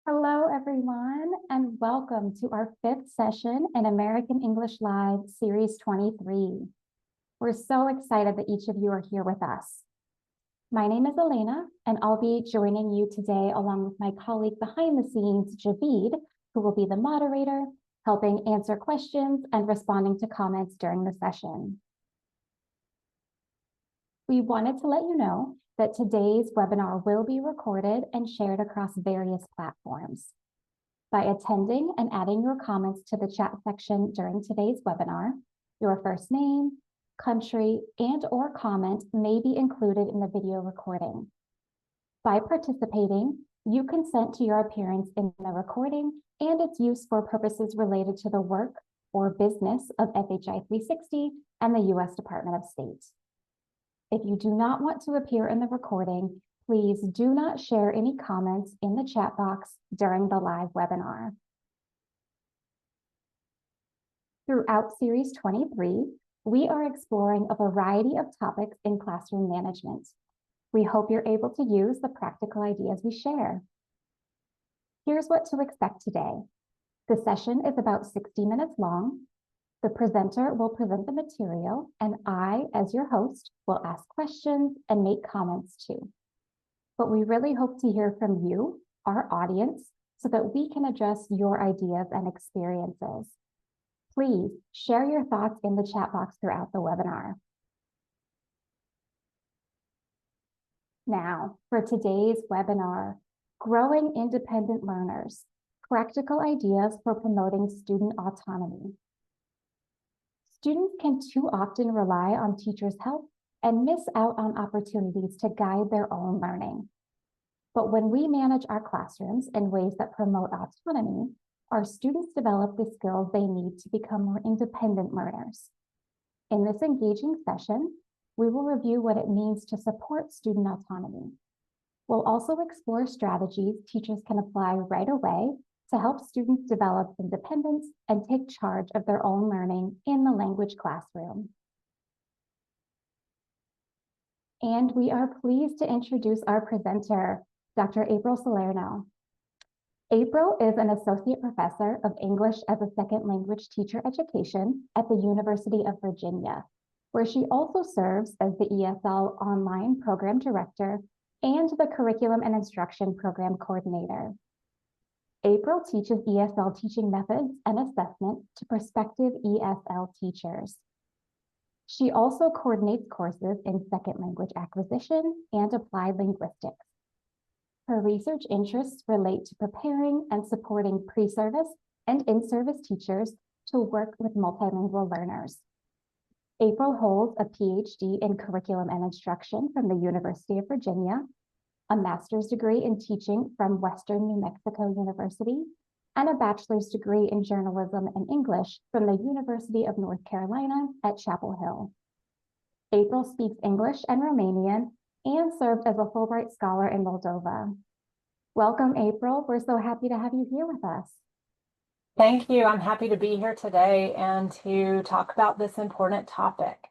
Hello, everyone, and welcome to our fifth session in American English Live Series 23. We're so excited that each of you are here with us. My name is Elena, and I'll be joining you today along with my colleague behind the scenes, Javid, who will be the moderator, helping answer questions and responding to comments during the session. We wanted to let you know that today's webinar will be recorded and shared across various platforms. By attending and adding your comments to the chat section during today's webinar, your first name, country, and/or comment may be included in the video recording. By participating, you consent to your appearance in the recording and its use for purposes related to the work or business of FHI 360 and the U.S. Department of State. If you do not want to appear in the recording, please do not share any comments in the chat box during the live webinar. Throughout Series 23, we are exploring a variety of topics in classroom management. We hope you're able to use the practical ideas we share. Here's what to expect today. The session is about 60 minutes long. The presenter will present the material, and I, as your host, will ask questions and make comments too. But we really hope to hear from you, our audience, so that we can address your ideas and experiences. Please share your thoughts in the chat box throughout the webinar. Now, for today's webinar, Growing Independent Learners, Practical Ideas for Promoting Student Autonomy. Students can too often rely on teachers' help and miss out on opportunities to guide their own learning. But when we manage our classrooms in ways that promote autonomy, our students develop the skills they need to become more independent learners. In this engaging session, we will review what it means to support student autonomy. We'll also explore strategies teachers can apply right away to help students develop independence and take charge of their own learning in the language classroom. And we are pleased to introduce our presenter, Dr. April Salerno. April is an associate professor of English as a second language teacher education at the University of Virginia, where she also serves as the ESL online program director and the curriculum and instruction program coordinator. April teaches ESL teaching methods and assessment to prospective ESL teachers. She also coordinates courses in second language acquisition and applied linguistics. Her research interests relate to preparing and supporting pre-service and in-service teachers to work with multilingual learners. April holds a PhD in curriculum and instruction from the University of Virginia, a master's degree in teaching from Western New Mexico University, and a bachelor's degree in journalism and English from the University of North Carolina at Chapel Hill. April speaks English and Romanian and served as a Fulbright Scholar in Moldova. Welcome, April. We're so happy to have you here with us. Thank you. I'm happy to be here today and to talk about this important topic.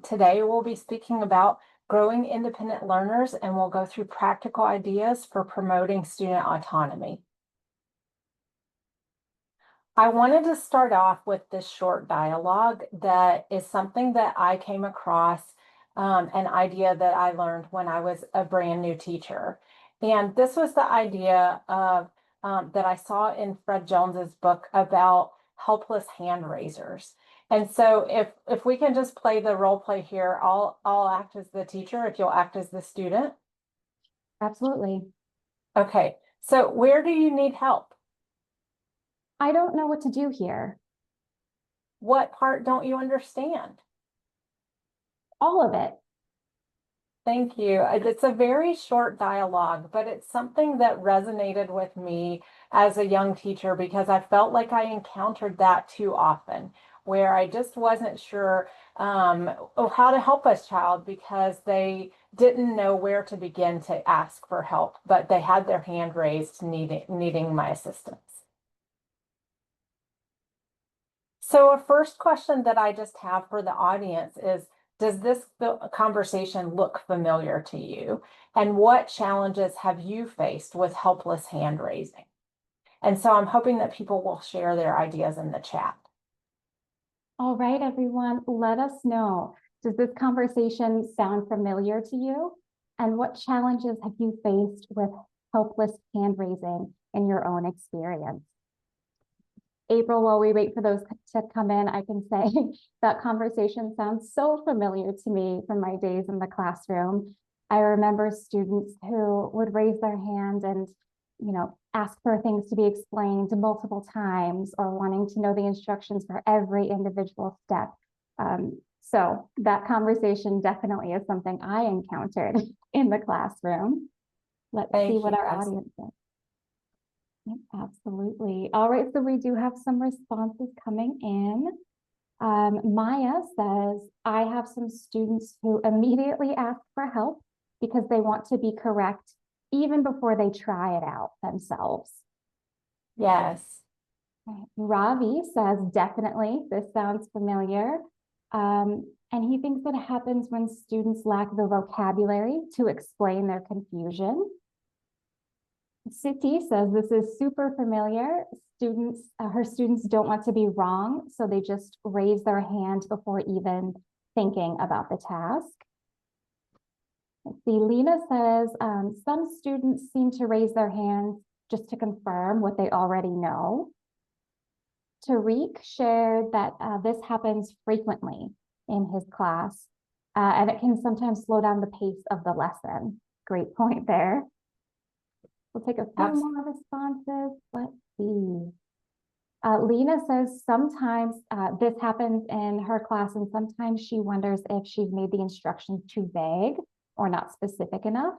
Today we'll be speaking about growing independent learners, and we'll go through practical ideas for promoting student autonomy. I wanted to start off with this short dialogue that is something that I came across, an idea that I learned when I was a brand new teacher. And this was the idea of that I saw in Fred Jones's book about helpless hand raisers. And so if we can just play the role play here, I'll act as the teacher if you'll act as the student. Absolutely. Okay, so where do you need help? I don't know what to do here. What part don't you understand? All of it. Thank you. It's a very short dialogue, but it's something that resonated with me as a young teacher because I felt like I encountered that too often, where I just wasn't sure how to help a child because they didn't know where to begin to ask for help, but they had their hand raised needing my assistance. So a first question that I just have for the audience is, Does this conversation look familiar to you? And what challenges have you faced with helpless hand raising? And so I'm hoping that people will share their ideas in the chat. All right, everyone, let us know. Does this conversation sound familiar to you? And what challenges have you faced with helpless hand raising in your own experience? April, while we wait for those to come in, I can say that conversation sounds so familiar to me from my days in the classroom. I remember students who would raise their hand and, ask for things to be explained multiple times or wanting to know the instructions for every individual step. So that conversation definitely is something I encountered in the classroom. Let's see what our audience is. Yep, absolutely. All right, so we do have some responses coming in. Maya says, I have some students who immediately ask for help because they want to be correct even before they try it out themselves. Yes. Ravi says, definitely, this sounds familiar. And he thinks it happens when students lack the vocabulary to explain their confusion. Siti says this is super familiar. Her students don't want to be wrong, so they just raise their hand before even thinking about the task. Let's see, Lena says some students seem to raise their hands just to confirm what they already know. Tariq shared that this happens frequently in his class, and it can sometimes slow down the pace of the lesson. Great point there. We'll take a few more responses. Let's see. Lena says sometimes this happens in her class, and sometimes she wonders if she's made the instructions too vague or not specific enough.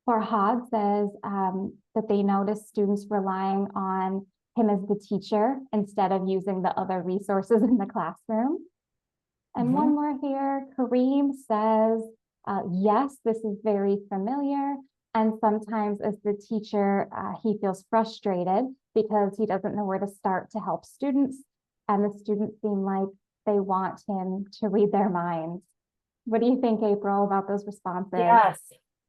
Farhad says that they notice students relying on him as the teacher instead of using the other resources in the classroom. And one more here, Kareem says, yes, this is very familiar. And sometimes as the teacher, he feels frustrated because he doesn't know where to start to help students. And the students seem like they want him to read their minds. What do you think, April, about those responses? Yes,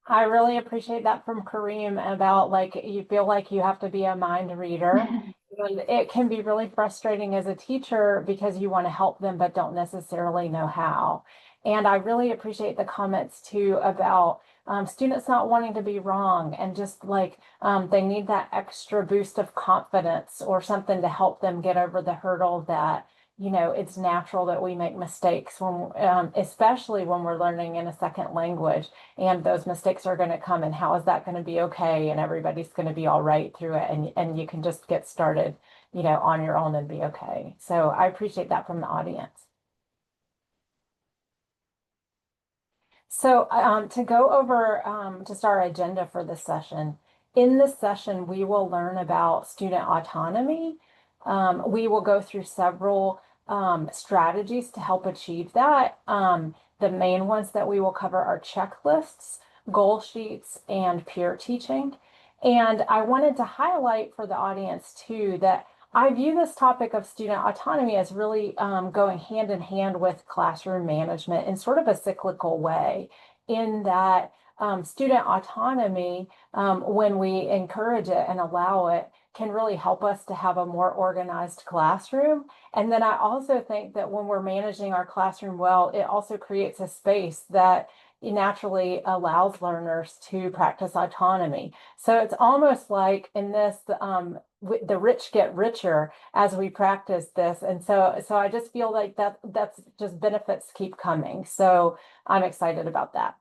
I really appreciate that from Kareem about you feel like you have to be a mind reader. And it can be really frustrating as a teacher because you want to help them but don't necessarily know how. And I really appreciate the comments too about students not wanting to be wrong and just they need that extra boost of confidence or something to help them get over the hurdle that it's natural that we make mistakes when, especially when we're learning in a second language, and those mistakes are going to come. And how is that going to be okay? And everybody's going to be all right through it, and you can just get started, on your own and be okay. So I appreciate that from the audience. So to go over just our agenda for this session, in this session, we will learn about student autonomy. We will go through several strategies to help achieve that. The main ones that we will cover are checklists, goal sheets, and peer teaching. And I wanted to highlight for the audience too that I view this topic of student autonomy as really going hand in hand with classroom management in sort of a cyclical way, in that student autonomy, when we encourage it and allow it, can really help us to have a more organized classroom. And then I also think that when we're managing our classroom well, it also creates a space that naturally allows learners to practice autonomy. So it's almost like in this, the rich get richer as we practice this. And so I just feel like that's just benefits keep coming. So I'm excited about that.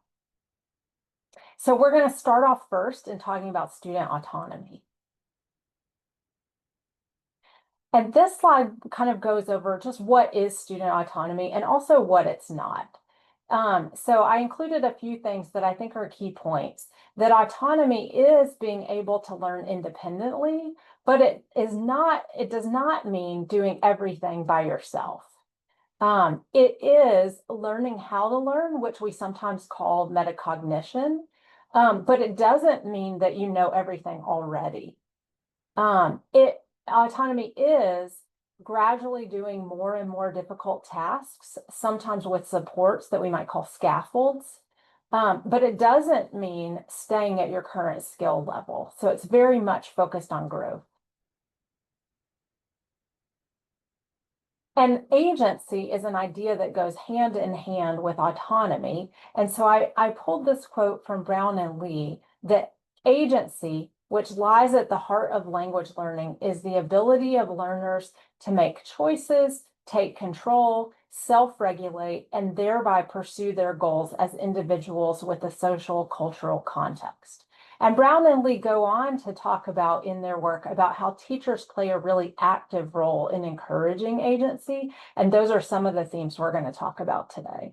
So we're going to start off first in talking about student autonomy. And this slide kind of goes over just what is student autonomy and also what it's not. So I included a few things that I think are key points. That autonomy is being able to learn independently, but it does not mean doing everything by yourself. It is learning how to learn, which we sometimes call metacognition, but it doesn't mean that you know everything already. Autonomy is gradually doing more and more difficult tasks, sometimes with supports that we might call scaffolds. But it doesn't mean staying at your current skill level. So it's very much focused on growth. And agency is an idea that goes hand in hand with autonomy. And so I pulled this quote from Brown and Lee that agency, which lies at the heart of language learning, is the ability of learners to make choices, take control, self-regulate, and thereby pursue their goals as individuals with a social cultural context. And Brown and Lee go on to talk about in their work about how teachers play a really active role in encouraging agency. And those are some of the themes we're going to talk about today.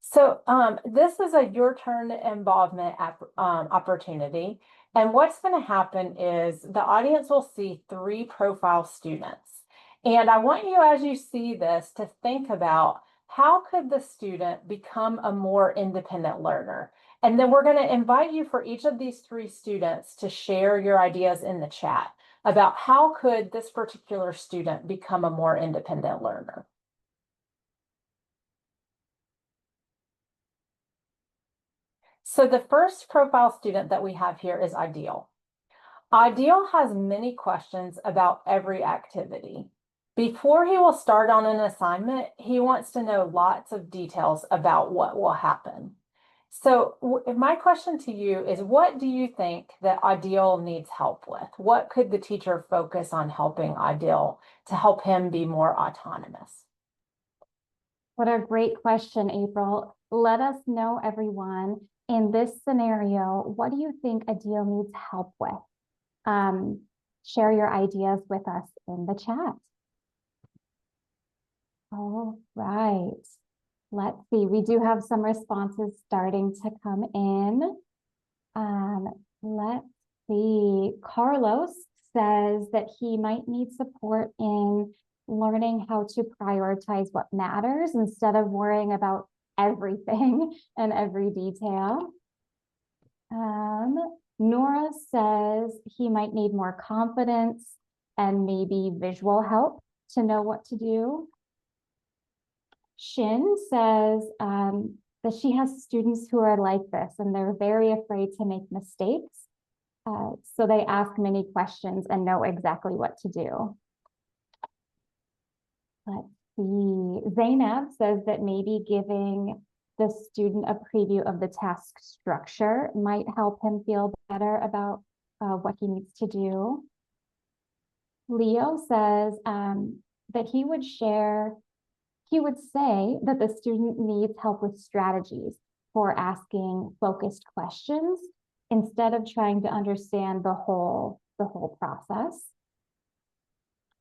So this is a your turn involvement opportunity. And what's going to happen is the audience will see 3 profile students. And I want you, as you see this, to think about how could the student become a more independent learner? And then we're going to invite you for each of these 3 students to share your ideas in the chat about how could this particular student become a more independent learner. So the first profile student that we have here is Ideal. Ideal has many questions about every activity. Before he will start on an assignment, he wants to know lots of details about what will happen. So my question to you is, what do you think that Ideal needs help with? What could the teacher focus on helping Ideal to help him be more autonomous? What a great question, April. Let us know, everyone, in this scenario, what do you think Adil needs help with? Share your ideas with us in the chat. All right. Let's see. We do have some responses starting to come in. Let's see. Carlos says that he might need support in learning how to prioritize what matters instead of worrying about everything and every detail. Nora says he might need more confidence and maybe visual help to know what to do. Shin says that she has students who are like this and they're very afraid to make mistakes. So they ask many questions and know exactly what to do. Let's see. Zainab says that maybe giving the student a preview of the task structure might help him feel better about what he needs to do. Leo says that he would say that the student needs help with strategies for asking focused questions instead of trying to understand the whole process.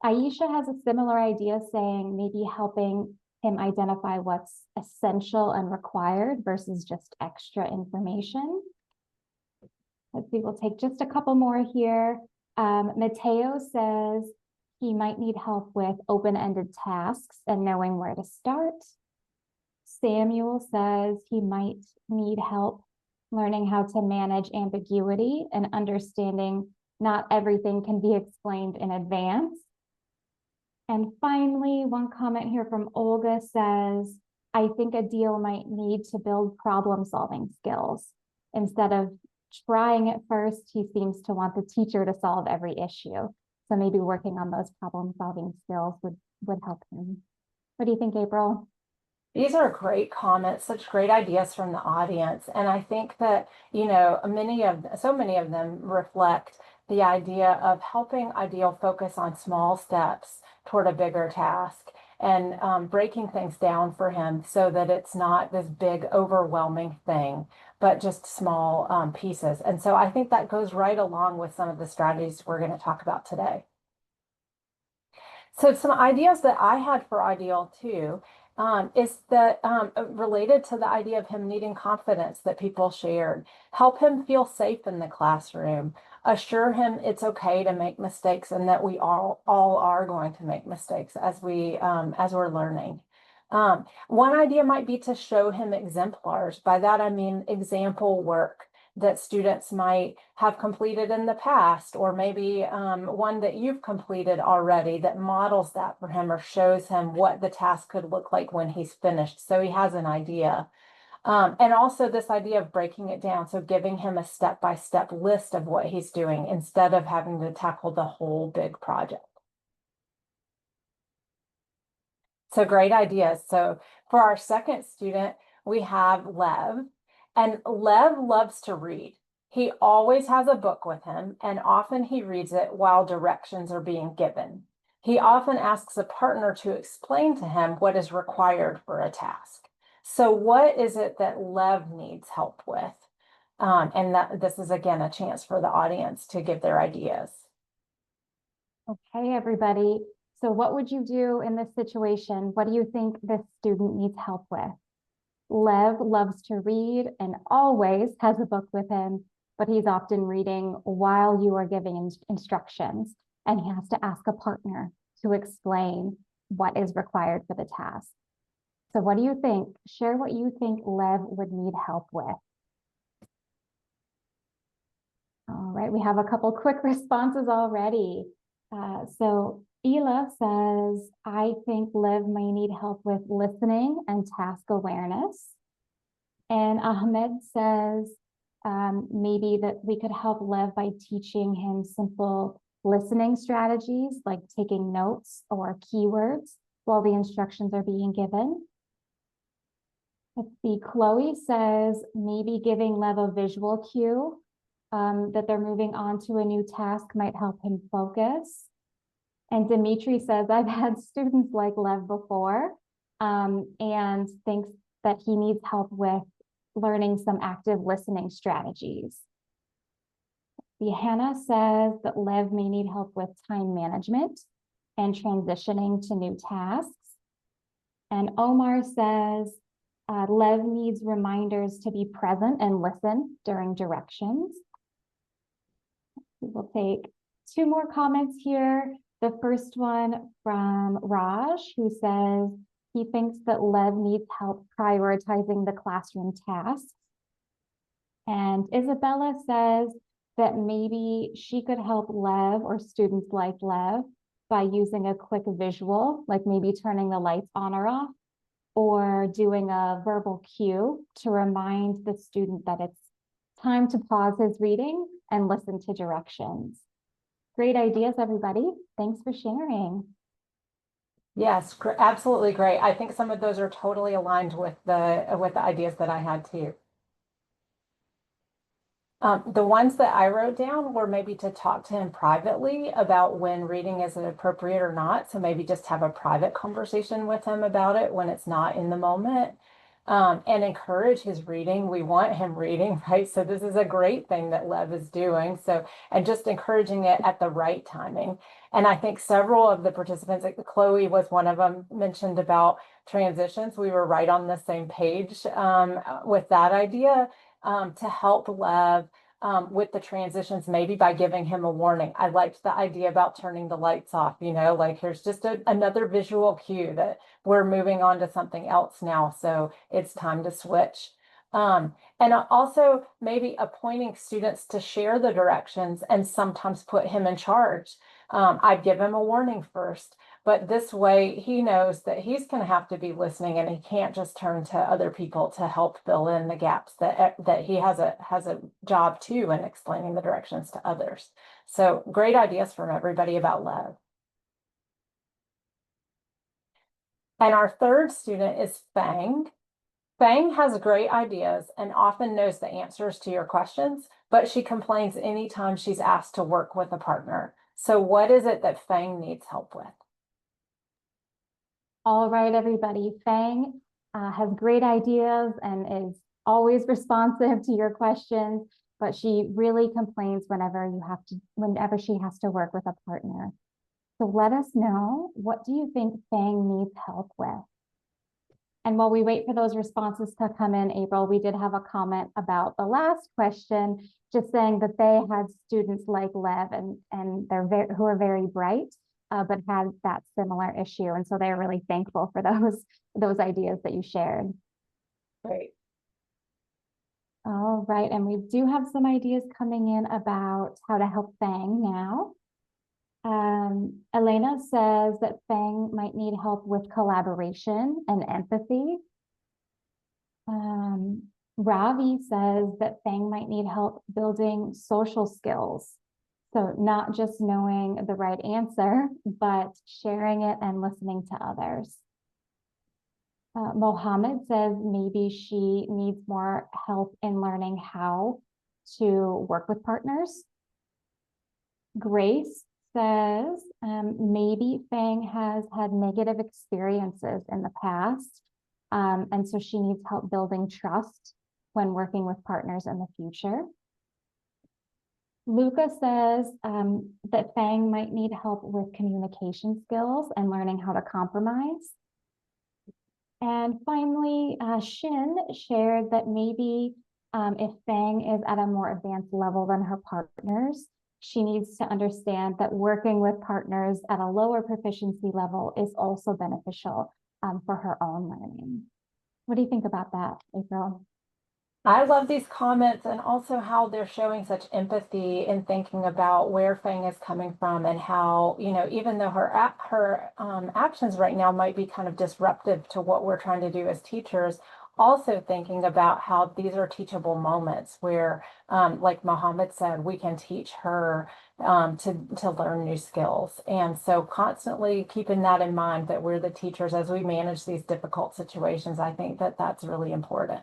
Aisha has a similar idea, saying maybe helping him identify what's essential and required versus just extra information. Let's see, we'll take just a couple more here. Mateo says he might need help with open-ended tasks and knowing where to start. Samuel says he might need help learning how to manage ambiguity and understanding not everything can be explained in advance. And finally, one comment here from Olga says, I think Adil might need to build problem-solving skills. Instead of trying it first, he seems to want the teacher to solve every issue. So maybe working on those problem-solving skills would help him. What do you think, April? These are great comments, such great ideas from the audience. And I think that, you know, so many of them reflect the idea of helping Ideal focus on small steps toward a bigger task and breaking things down for him so that it's not this big overwhelming thing, but just small pieces. And so I think that goes right along with some of the strategies we're going to talk about today. So some ideas that I had for Ideal too is that related to the idea of him needing confidence that people shared, help him feel safe in the classroom, assure him it's okay to make mistakes and that we all are going to make mistakes as we're learning. One idea might be to show him exemplars. By that I mean example work that students might have completed in the past, or maybe one that you've completed already that models that for him or shows him what the task could look like when he's finished, so he has an idea. And also this idea of breaking it down, so giving him a step-by-step list of what he's doing instead of having to tackle the whole big project. So great ideas. So for our second student, we have Lev, and Lev loves to read. He always has a book with him, and often he reads it while directions are being given. He often asks a partner to explain to him what is required for a task. So what is it that Lev needs help with? This is, again, a chance for the audience to give their ideas. Okay, everybody. So what would you do in this situation? What do you think this student needs help with? Lev loves to read and always has a book with him, but he's often reading while you are giving instructions, and he has to ask a partner to explain what is required for the task. So what do you think? Share what you think Lev would need help with. All right, we have a couple quick responses already. So Ela says, I think Lev may need help with listening and task awareness. And Ahmed says, maybe that we could help Lev by teaching him simple listening strategies, like taking notes or keywords while the instructions are being given. Let's see, Chloe says, maybe giving Lev a visual cue that they're moving on to a new task might help him focus. And Dimitri says, I've had students like Lev before, and thinks that he needs help with learning some active listening strategies. Hannah says that Lev may need help with time management and transitioning to new tasks. And Omar says, Lev needs reminders to be present and listen during directions. We will take two more comments here. The first one from Raj, who says he thinks that Lev needs help prioritizing the classroom tasks. And Isabella says that maybe she could help Lev or students like Lev by using a quick visual, like maybe turning the lights on or off, or doing a verbal cue to remind the student that it's time to pause his reading and listen to directions. Great ideas, everybody. Thanks for sharing. Yes, absolutely great. I think some of those are totally aligned with the ideas that I had too. The ones that I wrote down were maybe to talk to him privately about when reading is appropriate or not. So maybe just have a private conversation with him about it when it's not in the moment. And encourage his reading. We want him reading, right? So this is a great thing that Lev is doing. So, and just encouraging it at the right timing. And I think several of the participants, like Chloe was one of them, mentioned about transitions. We were right on the same page with that idea to help Lev with the transitions, maybe by giving him a warning. I liked the idea about turning the lights off, you know, like here's just another visual cue that we're moving on to something else now. So it's time to switch. And also maybe appointing students to share the directions and sometimes put him in charge. I'd give him a warning first, but this way he knows that he's going to have to be listening and he can't just turn to other people to help fill in the gaps, that he has a job too in explaining the directions to others. So great ideas from everybody about Lev. And our third student is Fang. Fang has great ideas and often knows the answers to your questions, but she complains anytime she's asked to work with a partner. So what is it that Fang needs help with? All right, everybody. Fang has great ideas and is always responsive to your questions, but she really complains whenever she has to work with a partner. So let us know, what do you think Fang needs help with? And while we wait for those responses to come in, April, we did have a comment about the last question, just saying that they had students like Lev and who are very bright, but had that similar issue. And so they're really thankful for those ideas that you shared. Great. All All right, and we do have some ideas coming in about how to help Fang now. Elena says that Fang might need help with collaboration and empathy. Ravi says that Fang might need help building social skills. So not just knowing the right answer, but sharing it and listening to others. Mohammed says maybe she needs more help in learning how to work with partners. Grace says maybe Fang has had negative experiences in the past, and so she needs help building trust when working with partners in the future. Luca says that Fang might need help with communication skills and learning how to compromise. And finally, Shin shared that maybe if Fang is at a more advanced level than her partners, she needs to understand that working with partners at a lower proficiency level is also beneficial for her own learning. What do you think about that, April? I love these comments and also how they're showing such empathy in thinking about where Fang is coming from and how, even though her actions right now might be kind of disruptive to what we're trying to do as teachers, also thinking about how these are teachable moments where, like Mohammed said, we can teach her to learn new skills. And so constantly keeping that in mind that we're the teachers as we manage these difficult situations, I think that that's really important.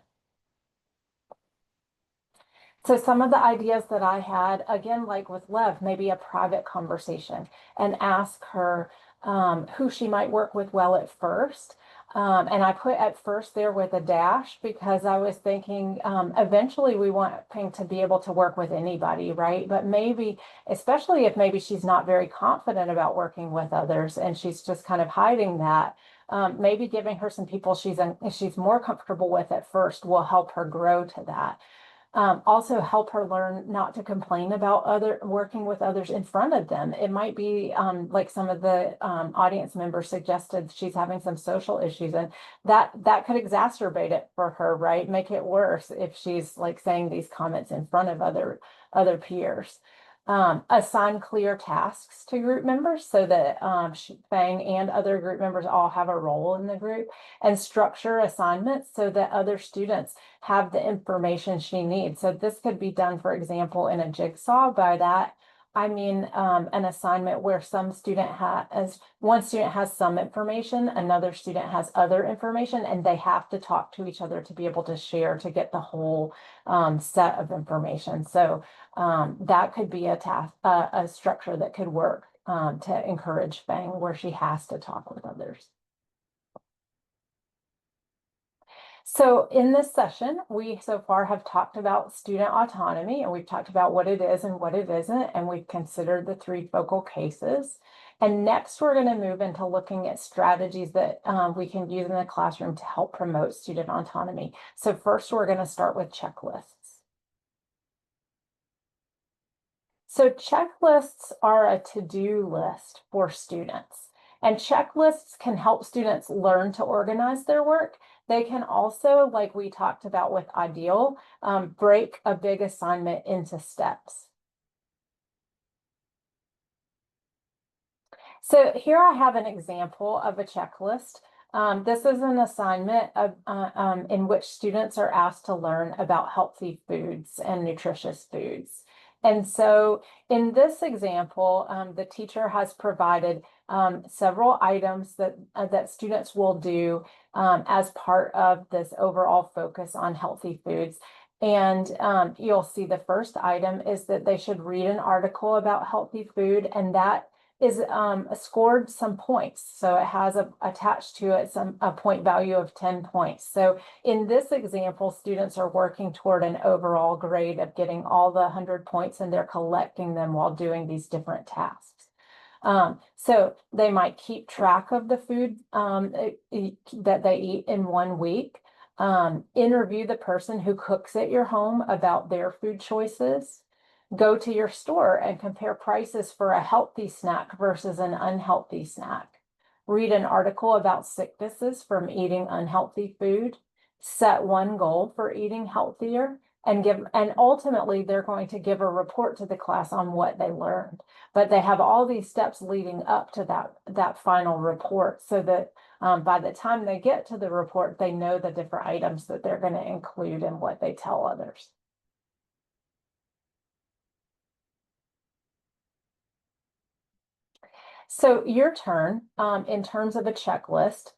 So some of the ideas that I had, again, like with Lev, maybe a private conversation and ask her who she might work with well at first. And I put at first there with a dash because I was thinking eventually we want Pink to be able to work with anybody, right? But maybe, especially if maybe she's not very confident about working with others and she's just kind of hiding that, maybe giving her some people she's more comfortable with at first will help her grow to that. Also help her learn not to complain about working with others in front of them. It might be like some of the audience members suggested she's having some social issues, and that could exacerbate it for her, right? Make it worse if she's like saying these comments in front of other peers. Assign clear tasks to group members so that Fang and other group members all have a role in the group, and structure assignments so that other students have the information she needs. So this could be done, for example, in a jigsaw. By that, I mean an assignment where one student has some information, another student has other information, and they have to talk to each other to be able to share to get the whole set of information. So that could be a task, a structure that could work to encourage Fang where she has to talk with others. So in this session, we so far have talked about student autonomy, and we've talked about what it is and what it isn't, and we've considered the 3 focal cases. And next, we're going to move into looking at strategies that we can use in the classroom to help promote student autonomy. So first, we're going to start with checklists. So checklists are a to-do list for students, and checklists can help students learn to organize their work. They can also, like we talked about with Ideal, break a big assignment into steps. So here I have an example of a checklist. This is an assignment in which students are asked to learn about healthy foods and nutritious foods. And so in this example, the teacher has provided several items that students will do as part of this overall focus on healthy foods. And you'll see the first item is that they should read an article about healthy food, and that is scored some points. So it has attached to it a point value of 10 points. So in this example, students are working toward an overall grade of getting all the 100 points, and they're collecting them while doing these different tasks. So they might keep track of the food that they eat in 1 week, interview the person who cooks at your home about their food choices, go to your store and compare prices for a healthy snack versus an unhealthy snack, read an article about sicknesses from eating unhealthy food, set 1 goal for eating healthier, and ultimately they're going to give a report to the class on what they learned. But they have all these steps leading up to that final report, so that by the time they get to the report, they know the different items that they're going to include in what they tell others. So your turn, in terms of a checklist,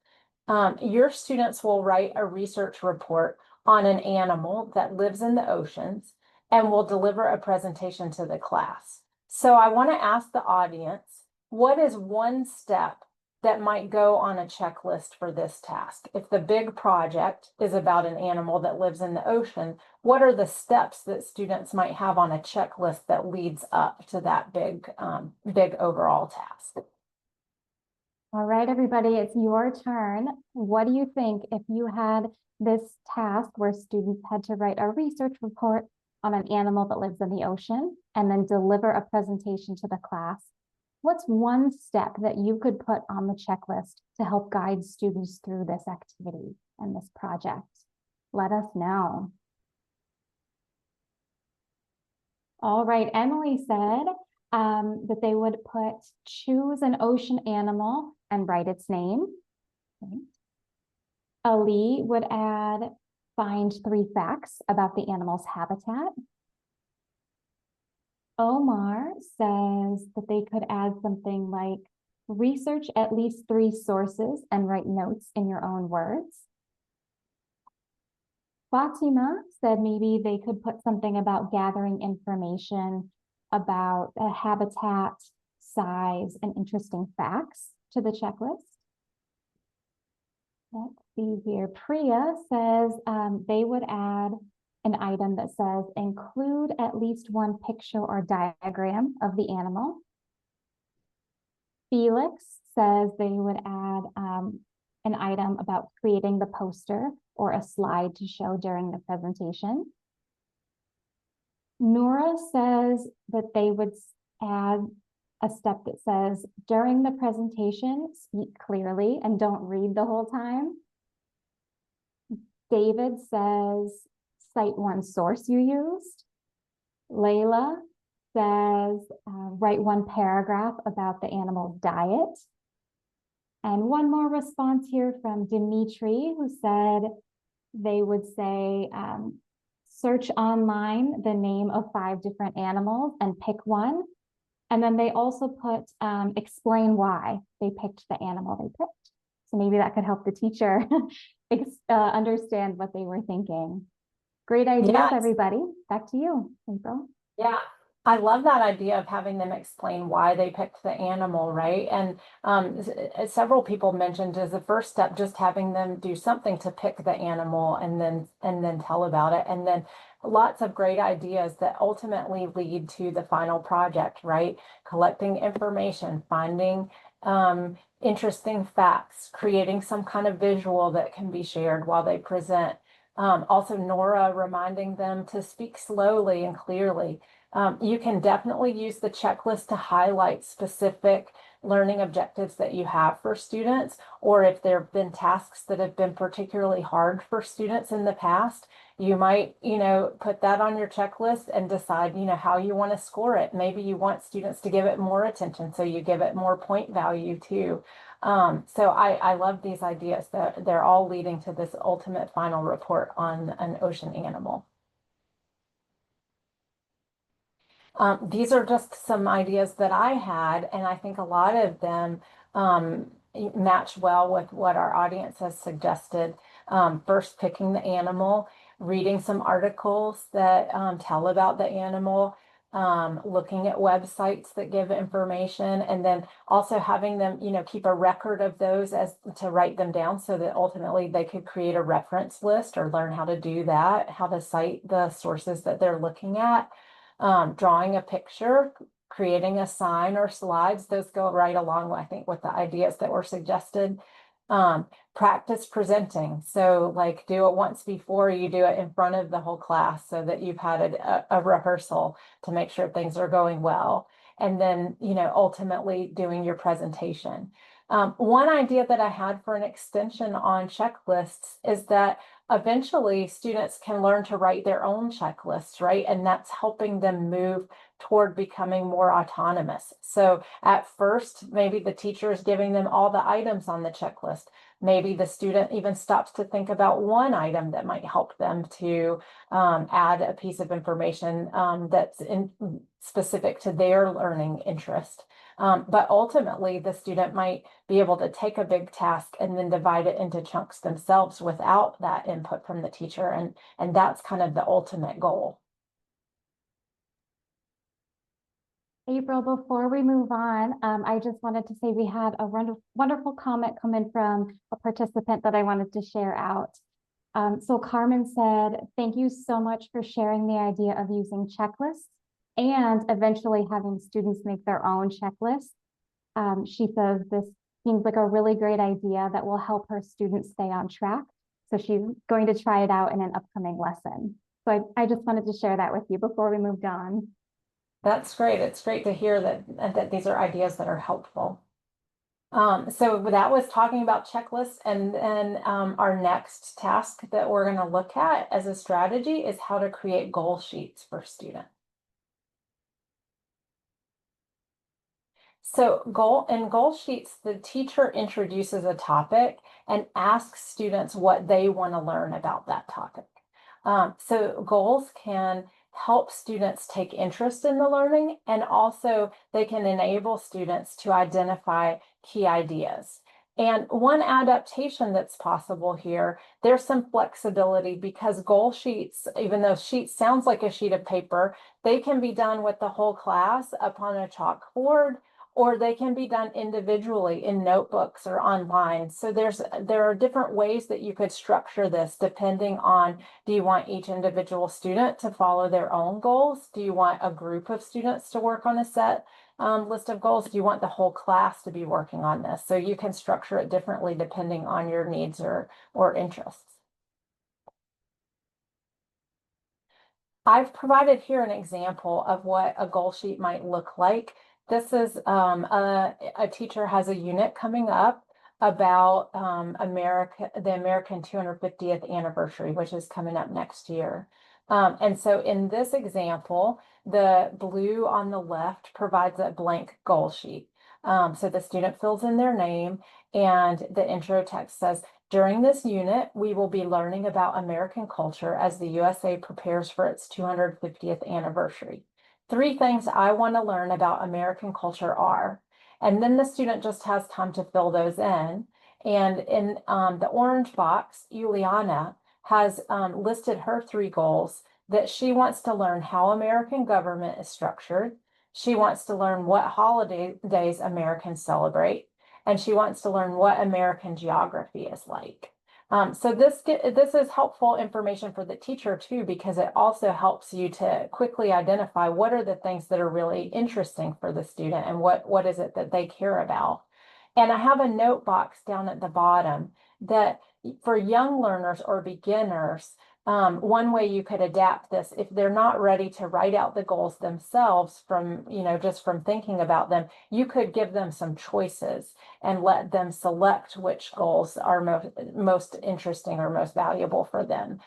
your students will write a research report on an animal that lives in the oceans and will deliver a presentation to the class. So I want to ask the audience, what is one step that might go on a checklist for this task? If the big project is about an animal that lives in the ocean, what are the steps that students might have on a checklist that leads up to that big overall task? All right, everybody, it's your turn. What do you think if you had this task where students had to write a research report on an animal that lives in the ocean and then deliver a presentation to the class? What's one step that you could put on the checklist to help guide students through this activity and this project? Let us know. All right, Emily said that they would choose an ocean animal and write its name. Okay. Ali would add, find 3 facts about the animal's habitat. Omar says that they could add something like, research at least 3 sources and write notes in your own words. Fatima said maybe they could put something about gathering information about a habitat, size, and interesting facts to the checklist. Let's see here. Priya says they would add an item that says include at least 1 picture or diagram of the animal. Felix says they would add an item about creating the poster or a slide to show during the presentation. Nora says that they would add a step that says, during the presentation, speak clearly and don't read the whole time. David says, cite 1 source you used. Layla says, write 1 paragraph about the animal's diet. And one more response here from Dimitri, who said they would say, search online the name of 5 different animals and pick one. And then they also put, explain why they picked the animal they picked. So maybe that could help the teacher understand what they were thinking. Great ideas, Yes. everybody. Back to you, April. Yeah, I love that idea of having them explain why they picked the animal, right? And several people mentioned as a first step, just having them do something to pick the animal and then tell about it. And then lots of great ideas that ultimately lead to the final project, right? Collecting information, finding interesting facts, creating some kind of visual that can be shared while they present. Also, Nora reminding them to speak slowly and clearly. You can definitely use the checklist to highlight specific learning objectives that you have for students, or if there have been tasks that have been particularly hard for students in the past, you might, put that on your checklist and decide, how you want to score it. Maybe you want students to give it more attention, so you give it more point value too. So I love these ideas that they're all leading to this ultimate final report on an ocean animal. These are just some ideas that I had, and I think a lot of them match well with what our audience has suggested. First, picking the animal, reading some articles that tell about the animal, looking at websites that give information, and then also having them, keep a record of those as to write them down so that ultimately they could create a reference list or learn how to do that, how to cite the sources that they're looking at. Drawing a picture, creating a sign or slides, those go right along, I think, with the ideas that were suggested. Practice presenting. So like do it once before you do it in front of the whole class so that you've had a rehearsal to make sure things are going well. And then, ultimately doing your presentation. One idea that I had for an extension on checklists is that eventually students can learn to write their own checklists, right? And that's helping them move toward becoming more autonomous. So at first, maybe the teacher is giving them all the items on the checklist. Maybe the student even stops to think about one item that might help them to add a piece of information that's specific to their learning interest. But ultimately, the student might be able to take a big task and then divide it into chunks themselves without that input from the teacher. And that's kind of the ultimate goal. April, before we move on, I just wanted to say we had a wonderful comment come in from a participant that I wanted to share out. So Carmen said, thank you so much for sharing the idea of using checklists and eventually having students make their own checklists. She says this seems like a really great idea that will help her students stay on track. So she's going to try it out in an upcoming lesson. So I just wanted to share that with you before we moved on. That's great. It's great to hear that these are ideas that are helpful. So that was talking about checklists, and then our next task that we're going to look at as a strategy is how to create goal sheets for students. So goal sheets, the teacher introduces a topic and asks students what they want to learn about that topic. So goals can help students take interest in the learning, and also they can enable students to identify key ideas. And one adaptation that's possible here, there's some flexibility because goal sheets, even though sheet sounds like a sheet of paper, they can be done with the whole class up on a chalkboard, or they can be done individually in notebooks or online. So there are different ways that you could structure this depending on, do you want each individual student to follow their own goals? Do you want a group of students to work on a set list of goals? Do you want the whole class to be working on this? So you can structure it differently depending on your needs or interests. I've provided here an example of what a goal sheet might look like. This is a teacher has a unit coming up about the American 250th anniversary, which is coming up next year. And so in this example, the blue on the left provides a blank goal sheet. So the student fills in their name, and the intro text says, during this unit, we will be learning about American culture as the USA prepares for its 250th anniversary. 3 things I want to learn about American culture are, and then the student just has time to fill those in. And in the orange box, Juliana has listed her 3 goals that she wants to learn how American government is structured. She wants to learn what holidays Americans celebrate, and she wants to learn what American geography is like. So this is helpful information for the teacher too, because it also helps you to quickly identify what are the things that are really interesting for the student and what is it that they care about. And I have a note box down at the bottom that for young learners or beginners, one way you could adapt this, if they're not ready to write out the goals themselves from, just from thinking about them, you could give them some choices and let them select which goals are most interesting or most valuable for them.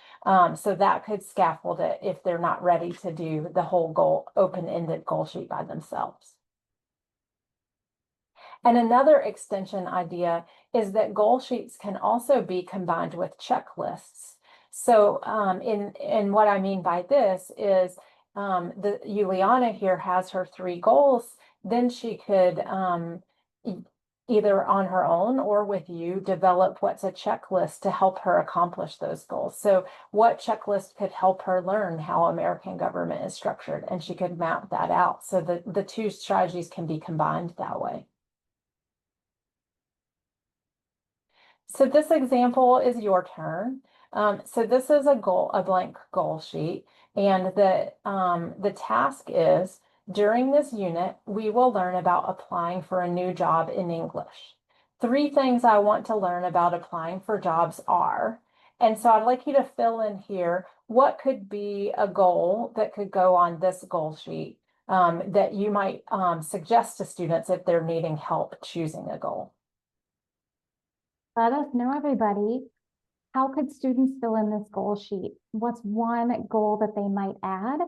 So that could scaffold it if they're not ready to do the whole goal, open-ended goal sheet by themselves. And another extension idea is that goal sheets can also be combined with checklists. So in what I mean by this is the Juliana here has her 3 goals. Then she could either on her own or with you develop what's a checklist to help her accomplish those goals. So what checklist could help her learn how American government is structured? And she could map that out so that the 2 strategies can be combined that way. So this example is your turn. So this is a blank goal sheet, and the task is, during this unit, we will learn about applying for a new job in English. 3 things I want to learn about applying for jobs are, and so I'd like you to fill in here what could be a goal that could go on this goal sheet that you might suggest to students if they're needing help choosing a goal. Let us know, everybody. how could students fill in this goal sheet? What's one goal that they might add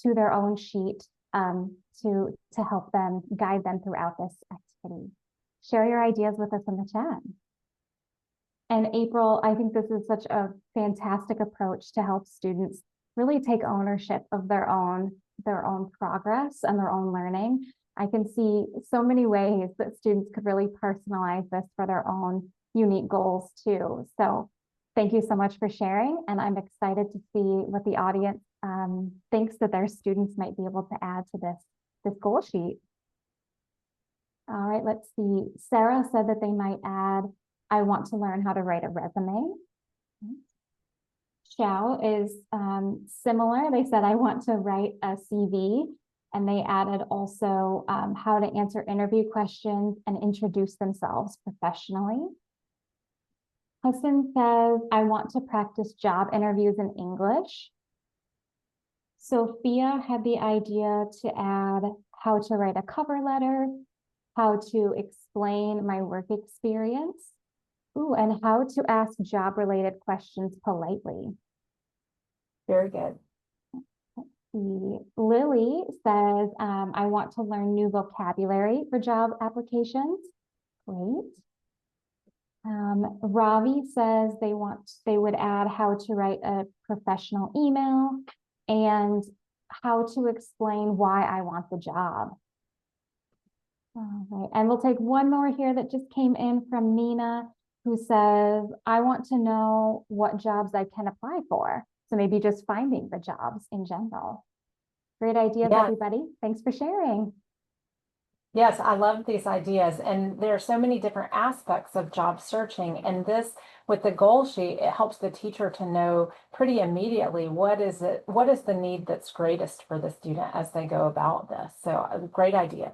to their own sheet to help them guide them throughout this activity? Share your ideas with us in the chat. And April, I think this is such a fantastic approach to help students really take ownership of their own progress and their own learning. I can see so many ways that students could really personalize this for their own unique goals too. So thank you so much for sharing. And I'm excited to see what the audience thinks that their students might be able to add to this goal sheet. All right, let's see. Sarah said that they might add, I want to learn how to write a resume. Xiao is similar. They said, I want to write a CV. And they added also how to answer interview questions and introduce themselves professionally. Hassan says, I want to practice job interviews in English. Sophia had the idea to add how to write a cover letter, how to explain my work experience, and how to ask job-related questions politely. Very good. Lily says, I want to learn new vocabulary for job applications. Great. Ravi says they would add how to write a professional email and how to explain why I want the job. All right, and we'll take one more here that just came in from Nina, who says, I want to know what jobs I can apply for. So maybe just finding the jobs in general. Great ideas, everybody. Thanks for sharing. Yes, I love these ideas. And there are so many different aspects of job searching. And this, with the goal sheet, it helps the teacher to know pretty immediately what is the need that's greatest for the student as they go about this. So great idea.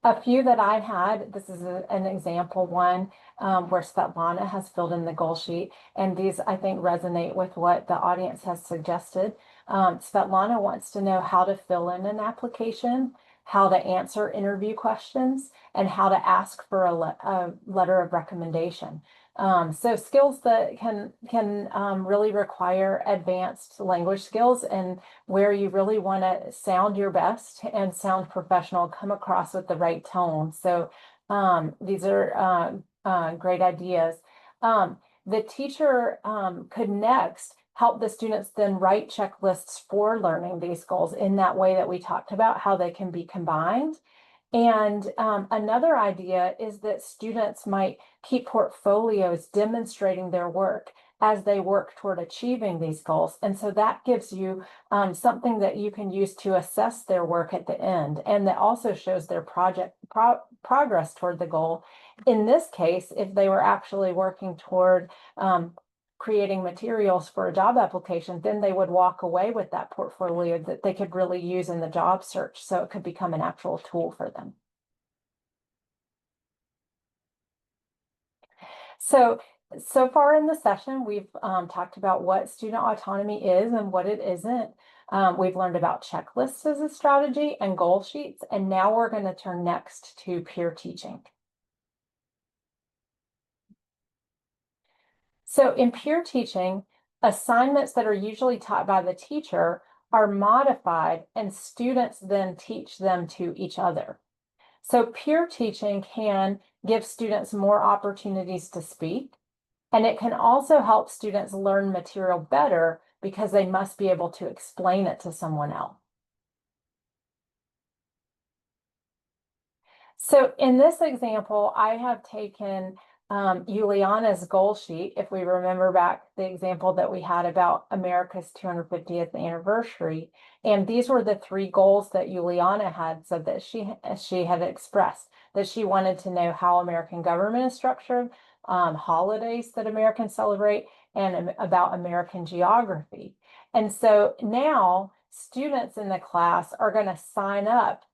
A few that I had, this is an example one where Svetlana has filled in the goal sheet, and these I think resonate with what the audience has suggested. Svetlana wants to know how to fill in an application, how to answer interview questions, and how to ask for a letter of recommendation. So skills that can really require advanced language skills, and where you really want to sound your best and sound professional, come across with the right tone. So these are great ideas. The teacher could next help the students then write checklists for learning these goals in that way that we talked about, how they can be combined. And another idea is that students might keep portfolios demonstrating their work as they work toward achieving these goals. And so that gives you something that you can use to assess their work at the end, and that also shows their progress toward the goal. In this case, if they were actually working toward creating materials for a job application, then they would walk away with that portfolio that they could really use in the job search. So it could become an actual tool for them. So far in the session, we've talked about what student autonomy is and what it isn't. We've learned about checklists as a strategy and goal sheets. And now we're going to turn next to peer teaching. So in peer teaching, assignments that are usually taught by the teacher are modified, and students then teach them to each other. So peer teaching can give students more opportunities to speak, and it can also help students learn material better because they must be able to explain it to someone else. So in this example, I have taken Juliana's goal sheet. If we remember back the example that we had about America's 250th anniversary, and these were the 3 goals that Juliana had said that she had expressed, that she wanted to know how American government is structured, holidays that Americans celebrate, and about American geography. And so now students in the class are going to sign up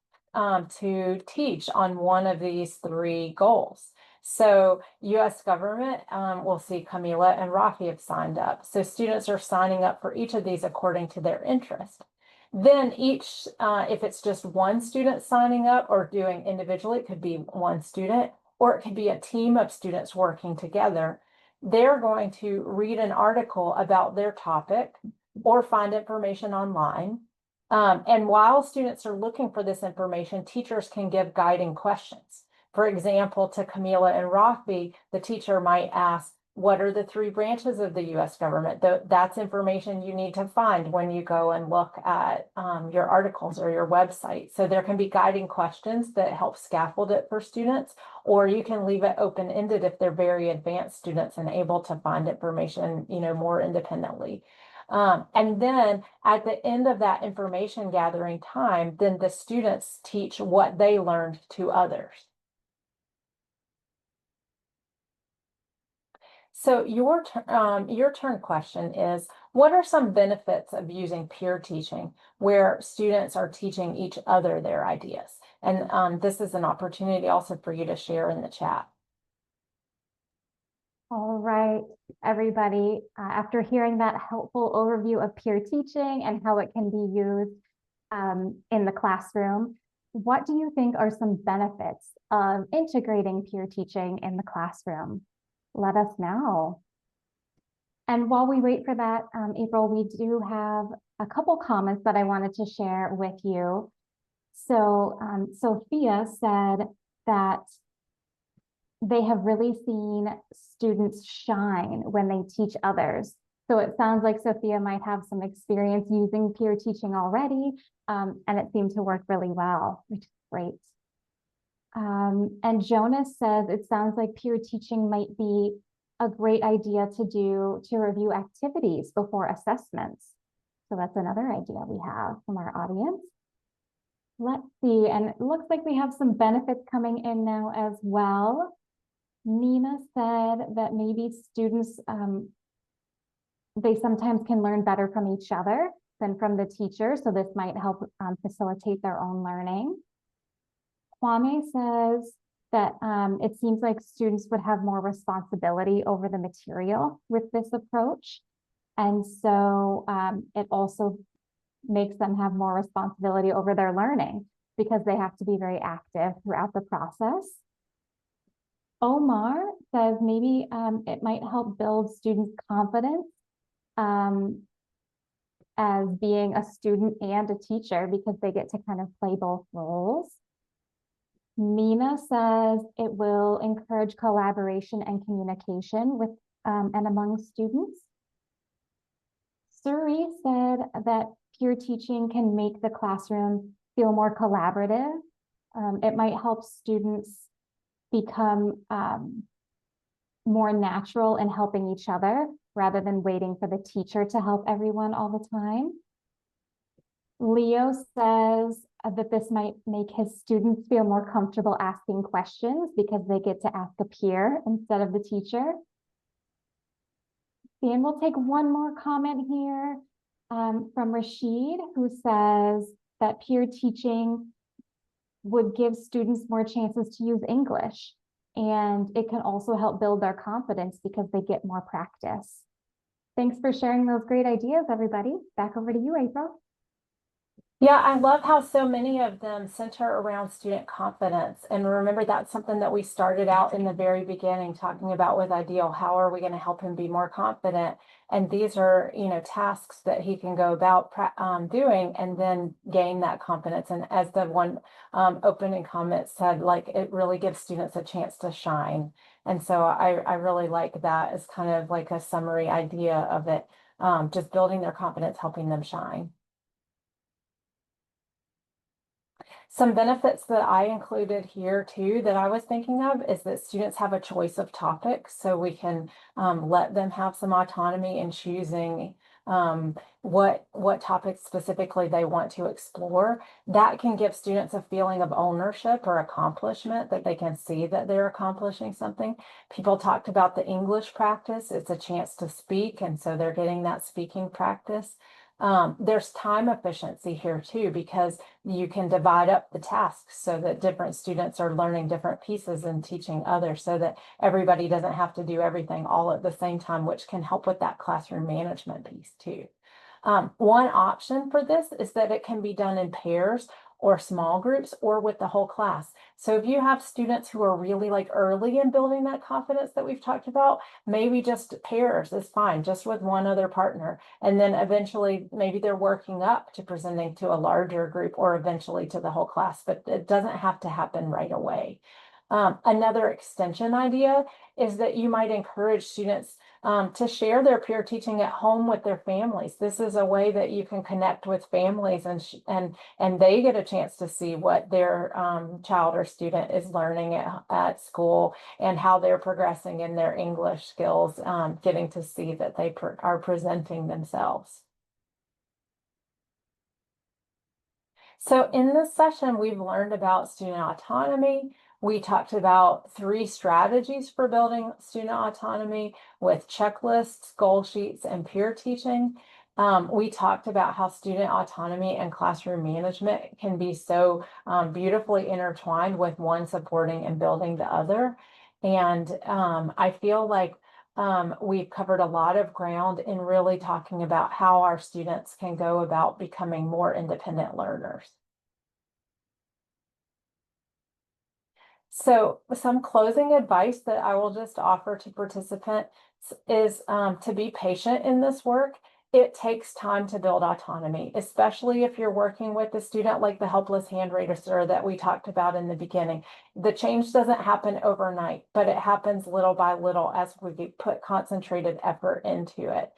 to teach on one of these 3 goals. So U.S. government, we'll see Camila and Rafi have signed up. So students are signing up for each of these according to their interest. Then each, if it's just one student signing up or doing individually, it could be one student. or it could be a team of students working together. They're going to read an article about their topic or find information online. And while students are looking for this information, teachers can give guiding questions. For example, to Camila and Rothby, the teacher might ask, what are the three branches of the U.S. government? That's information you need to find when you go and look at your articles or your website. So there can be guiding questions that help scaffold it for students, or you can leave it open-ended if they're very advanced students and able to find information, more independently. And then at the end of that information gathering time, then the students teach what they learned to others. So your turn question is, what are some benefits of using peer teaching where students are teaching each other their ideas? And this is an opportunity also for you to share in the chat. All right, everybody, after hearing that helpful overview of peer teaching and how it can be used in the classroom, what do you think are some benefits of integrating peer teaching in the classroom? Let us know. And while we wait for that, April, we do have a couple comments that I wanted to share with you. So Sophia said that they have really seen students shine when they teach others. So it sounds like Sophia might have some experience using peer teaching already, and it seemed to work really well, which is great. And Jonas says it sounds like peer teaching might be a great idea to review activities before assessments. So that's another idea we have from our audience. Let's see, and it looks like we have some benefits coming in now as well. Nina said that maybe students, they sometimes can learn better from each other than from the teacher, so this might help facilitate their own learning. Kwame says that it seems like students would have more responsibility over the material with this approach. And so it also makes them have more responsibility over their learning because they have to be very active throughout the process. Omar says maybe it might help build students' confidence as being a student and a teacher because they get to kind of play both roles. Mina says it will encourage collaboration and communication with and among students. Suri said that peer teaching can make the classroom feel more collaborative. It might help students become more natural in helping each other rather than waiting for the teacher to help everyone all the time. Leo says that this might make his students feel more comfortable asking questions because they get to ask a peer instead of the teacher. And we'll take one more comment here from Rashid, who says that peer teaching would give students more chances to use English, and it can also help build their confidence because they get more practice. Thanks for sharing those great ideas, everybody. Back over to you, April. Yeah, I love how so many of them center around student confidence. And remember, that's something that we started out in the very beginning talking about with Ideal. How are we going to help him be more confident? And these are, tasks that he can go about doing and then gain that confidence. And as the one opening comment said, like, it really gives students a chance to shine. And so I really like that as kind of like a summary idea of it, just building their confidence, helping them shine. Some benefits that I included here too that I was thinking of is that students have a choice of topics, so we can let them have some autonomy in choosing what topics specifically they want to explore. That can give students a feeling of ownership or accomplishment, that they can see that they're accomplishing something. People talked about the English practice. It's a chance to speak, and so they're getting that speaking practice. There's time efficiency here too, because you can divide up the tasks so that different students are learning different pieces and teaching others, so that everybody doesn't have to do everything all at the same time, which can help with that classroom management piece too. One option for this is that it can be done in pairs or small groups or with the whole class. So if you have students who are really like early in building that confidence that we've talked about, maybe just pairs is fine, just with one other partner. And then eventually maybe they're working up to presenting to a larger group or eventually to the whole class, but it doesn't have to happen right away. Another extension idea is that you might encourage students to share their peer teaching at home with their families. This is a way that you can connect with families and they get a chance to see what their child or student is learning at school and how they're progressing in their English skills, getting to see that they are presenting themselves. So in this session, we've learned about student autonomy. We talked about 3 strategies for building student autonomy with checklists, goal sheets, and peer teaching. We talked about how student autonomy and classroom management can be so beautifully intertwined with one supporting and building the other. And I feel like we've covered a lot of ground in really talking about how our students can go about becoming more independent learners. So some closing advice that I will just offer to participants is to be patient in this work. It takes time to build autonomy, especially if you're working with a student like the helpless hand raiser that we talked about in the beginning. The change doesn't happen overnight, but it happens little by little as we put concentrated effort into it.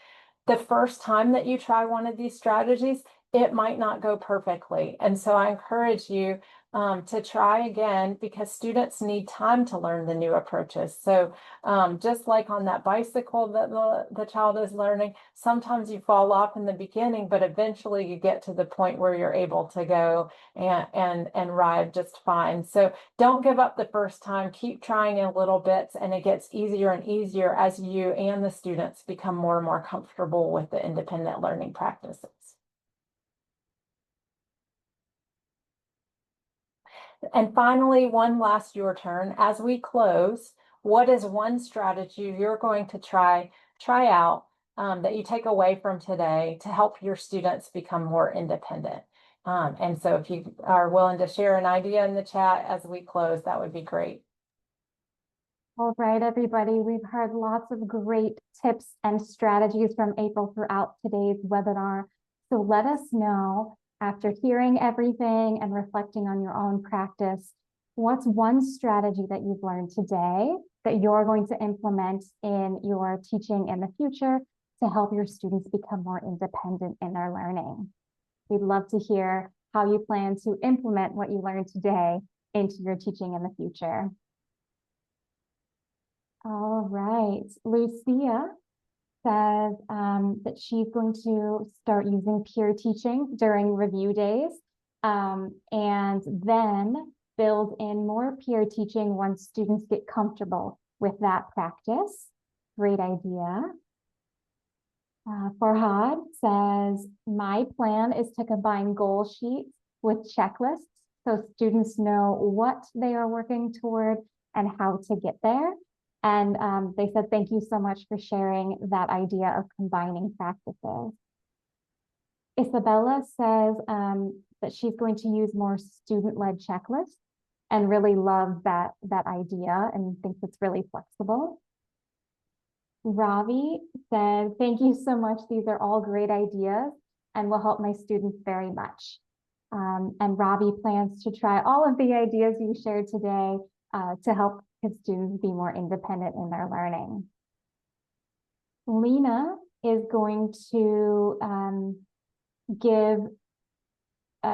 The first time that you try one of these strategies, it might not go perfectly. And so I encourage you to try again because students need time to learn the new approaches. So just like on that bicycle that the child is learning, sometimes you fall off in the beginning, but eventually you get to the point where you're able to go and ride just fine. So don't give up the first time, keep trying in little bits, and it gets easier and easier as you and the students become more and more comfortable with the independent learning practices. And finally, one last your turn. As we close, what is one strategy you're going to try out that you take away from today to help your students become more independent? And so if you are willing to share an idea in the chat as we close, that would be great. All right, everybody, we've heard lots of great tips and strategies from April throughout today's webinar. So let us know, after hearing everything and reflecting on your own practice, what's one strategy that you've learned today that you're going to implement in your teaching in the future to help your students become more independent in their learning? We'd love to hear how you plan to implement what you learned today into your teaching in the future. All right, Lucia says that she's going to start using peer teaching during review days and then build in more peer teaching once students get comfortable with that practice. Great idea. Farhad says, my plan is to combine goal sheets with checklists so students know what they are working toward and how to get there. And they said, thank you so much for sharing that idea of combining practices. Isabella says that she's going to use more student-led checklists and really love that idea and thinks it's really flexible. Ravi said, thank you so much. These are all great ideas and will help my students very much. And Ravi plans to try all of the ideas you shared today to help his students be more independent in their learning. Lena is going to give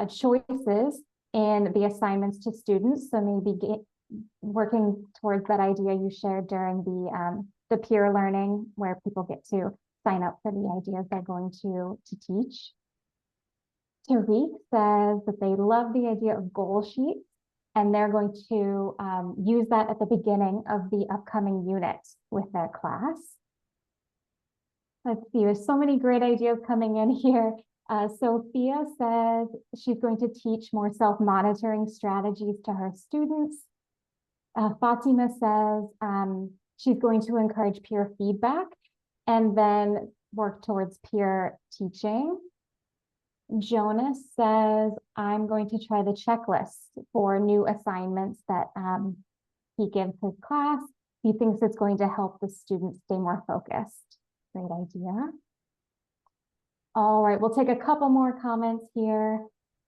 choices in the assignments to students. So maybe working towards that idea you shared during the peer learning where people get to sign up for the ideas they're going to teach. Tariq says that they love the idea of goal sheets and they're going to use that at the beginning of the upcoming unit with their class. Let's see, there's so many great ideas coming in here. Sophia says she's going to teach more self-monitoring strategies to her students. Fatima says she's going to encourage peer feedback and then work towards peer teaching. Jonas says, I'm going to try the checklist for new assignments that he gives his class. He thinks it's going to help the students stay more focused. Great idea. All right, we'll take a couple more comments here.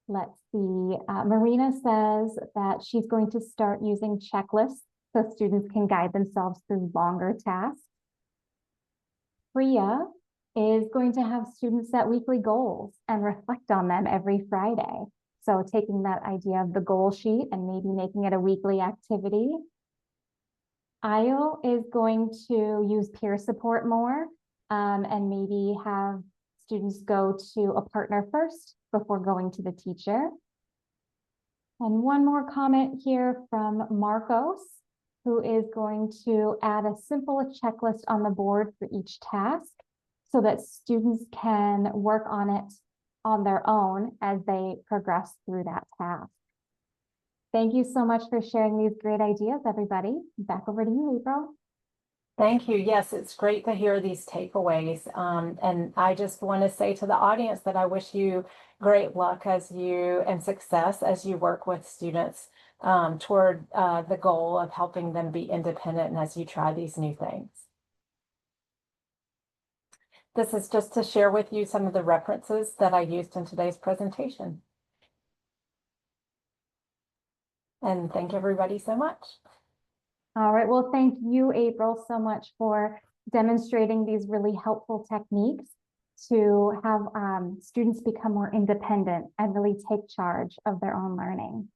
Let's see. Marina says that she's going to start using checklists so students can guide themselves through longer tasks. Priya is going to have students set weekly goals and reflect on them every Friday. So taking that idea of the goal sheet and maybe making it a weekly activity. Ayo is going to use peer support more and maybe have students go to a partner first before going to the teacher. And one more comment here from Marcos, who is going to add a simple checklist on the board for each task so that students can work on it on their own as they progress through that task. Thank you so much for sharing these great ideas, everybody. Back over to you, April. Thank you. Yes, it's great to hear these takeaways. And I just want to say to the audience that I wish you great luck and success as you work with students toward the goal of helping them be independent and as you try these new things. This is just to share with you some of the references that I used in today's presentation. And thank everybody so much. All right, well, thank you, April, so much for demonstrating these really helpful techniques to have students become more independent and really take charge of their own learning.